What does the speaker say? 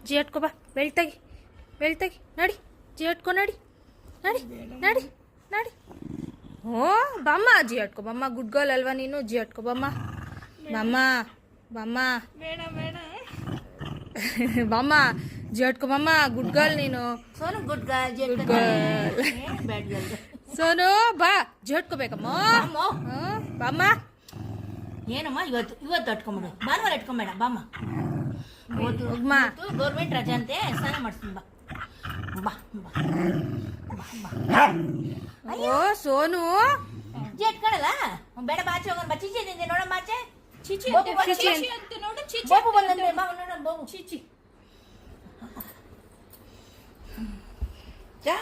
ಜಿಯಟ್ಕೋ ಬಾ, ಬೆಳ್ತಾಗಿ ನಡಿ, ಜಿಯಟ್ಕೋ ನಡಿ ನಡಿ ನಡಿ ನಡಿ. ಓ ಬಾಮ್ಮ, ಜಿಯಟ್ಕೋ ಬಾಮ್ಮ, ಗುಡ್ ಗರ್ಲ್ ಅಲ್ವಾ ನೀನು? ಜಿಯಟ್ಕೋ ಬಾಮ್ಮ, ಬಾಮ್ಮ ಬಾಮ್ಮ ಬೇಡ ಬೇಡ ಬಾಮ್ಮ, ಜಿಯಟ್ಕೋ ಬಾಮ್ಮ, ಗುಡ್ ಗರ್ಲ್ ನೀನು. Sonu good girl, good girl. Bad girl. Sonu ಬಾ, ಜಿಯಟ್ಕೋಬೇಕಮ್ಮ. ಬಾಮ್ಮ. ಏನಮ್ಮ ಇವತ್ತು ಅಟ್ಕೊಂಬಿಡು, ಭಾನುವಾರ ಇಟ್ಕೊಂಬೇಡ ಬಾಮ್ಮ. ಗೌರ್ಮೆಂಟ್ ರಜೆ ಅಂತೆ, ಸ್ನಾನ ಮಾಡಿಸ್ತೀನಿ ಬಾ ಬಾ ಬಾ ಬಾ. ಓ ಸೋನು, ಇಟ್ಕೊಳಲ್ಲ, ಬೇಡ ಬಾಚೆ ಹೋಗೋಣ ಬಾ. ಚೀಚಿ ನಿಂದೆ ನೋಡಮ್ಮ, ಆಚೆ ಚೀಚಿ ಅಂತ ನೋಡು. ಬಾಬು ಬಂದಂತೆ ಬಾ, ನೋಡೋಣ ಬಾಬು. ಚೀಚಿ. ಚಾ